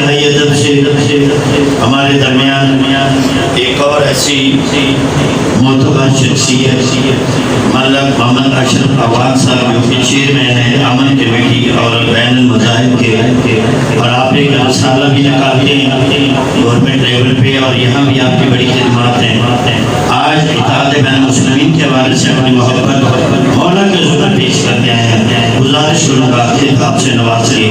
انتہائی ادب سے ہمارے درمیان ایک اور ایسی معتبر شخصیت ملک محمد اشرف عوان صاحب جو کہ چیئرمین ہے امن کمیٹی اور بین المذاہب کے، اور آپ ایک رسالہ بھی نکالتے ہیں گورنمنٹ لیول پہ، اور یہاں بھی آپ کی بڑی خدمات ہیں۔ آج اتحاد بین المسلمین کے حوالے سے اپنی محبت مولا کے حضور پیش کرتے ہیں۔ گزارش کروں گا کہ آپ سے نوازیے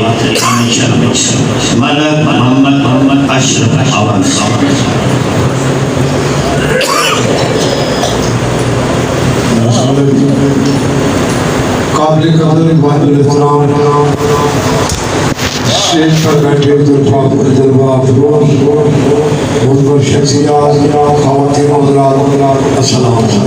ملک محمد اشرف عوان صاحب۔ قابل قدر بہت احترام اسٹیج پر بیٹھے تجربہ بزرگ شخصیات، خواتین حضرات، السلام علیکم۔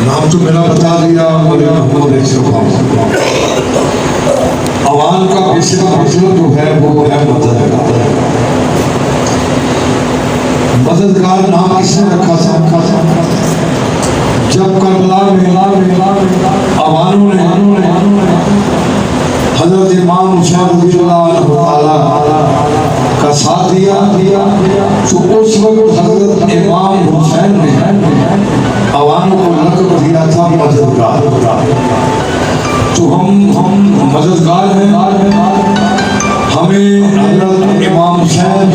نام تو میرا بتا دیا، محمد اشرف عوان کا بیسک مطلب جو ہے وہ ہے مددگار۔ نام کس نے رکھا تھا؟ جب کربلا میں عوانوں نے حضرت امام حسین رضی اللہ عنہ کا ساتھ دیا تو اس وقت حضرت امام حسین نے عوانوں کو لقب دیا تھا مددگار۔ تو ہم مددگار ہیں، ہمیں حضرت امام حسین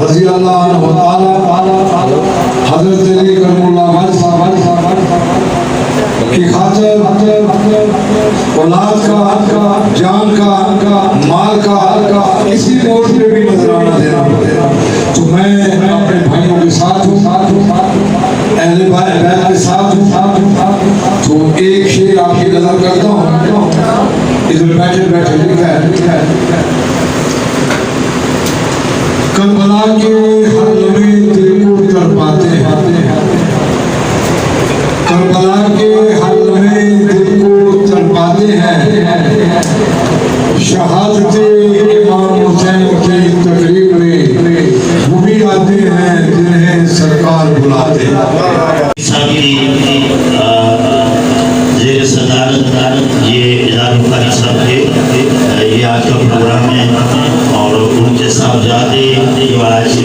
رضی اللہ عنہ حضرت علی کرم اللہ کی خاطر اولاد کا، جان کا، مال کا کسی موڑ پہ بھی نذرانہ دینا پڑے۔ تو میں اپنے بھائیوں کے ساتھ ہوں، اہل بیت کے ساتھ ہوں، تو ایک شعر آپ کی نظر کرتا ہوں، ادھر بیٹھے لکھا ہے کربلا کے حل میں دل کو تڑپاتے ہیں، کربلا کے حل میں دل کو تڑپاتے ہیں، شہادت امام حسین کی تقریب میں وہ بھی آتے ہیں جنہیں سرکار بلاتے ہیں۔ زیر صدارت یہ اظہار بخاری صاحب کے یہ آج کا پروگرام ہے، اور ان کے صاحبزادے جو آج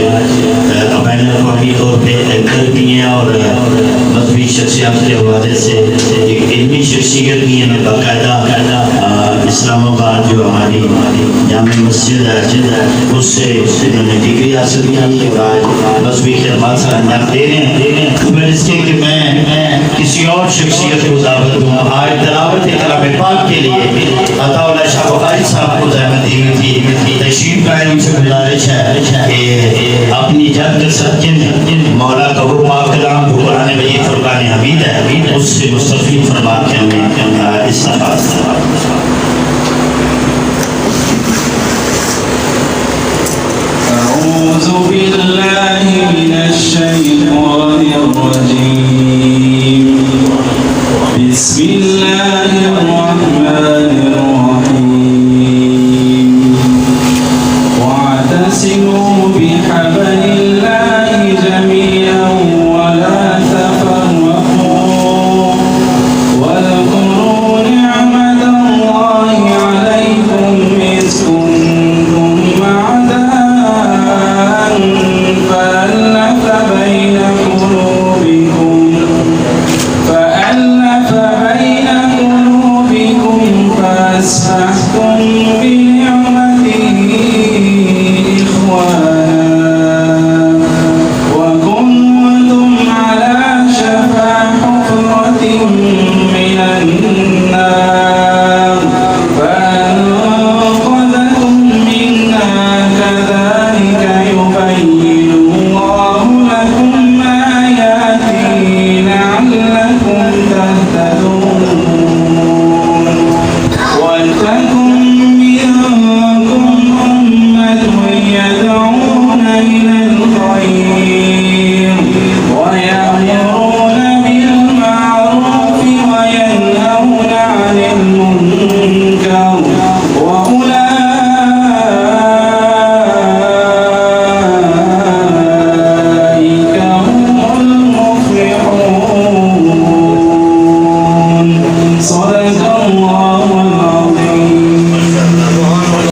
بین الاقوامی طور پہ اینکر بھی ہیں اور مذہبی شخصیات کے حوالے سے ایک علمی شخصیت بھی ہیں۔ باقاعدہ اسلام آباد جو ہماری جامع مسجد ہے اس سے انہوں نے ڈگری حاصل کی اور آج مذہبی خدمات سے انجام دے رہے ہیں۔ بغیر اس کے کہ میں کسی اور شخصیت کو دعوت دوں، آج تلاوت کلام پاک کے لیے عطا اللہ شاہ بخاری صاحب کو زحمت دی ہوئی تھی، تشریف لائے، ان سے گزارش ہے کہ اپنی جد کے صدقے میں مولا کا وہ پاک کلام جو قرآن مجید فرقان حمید ہے اس سے مستفید فرما کے ہمیں استفادہ کریں۔ أعوذ بالله من الشيطان الرجيم، بسم الله الرحمن الرحيم، واعتصموا بحبل الله جميعا ولا تفرقوا، واذكروا نعمة الله عليكم إذ كنتم أعداء فألف بين قلوبكم فأصبحتم بنعمته إخوانا، وكنتم على شفا حفرة من النار فأنقذكم منها، كذلك يبين الله لكم آياته لعلكم تهتدون. ولتكن منكم أمة يدعون إلى الخير ويأمرون بالمعروف وينهون عن المنكر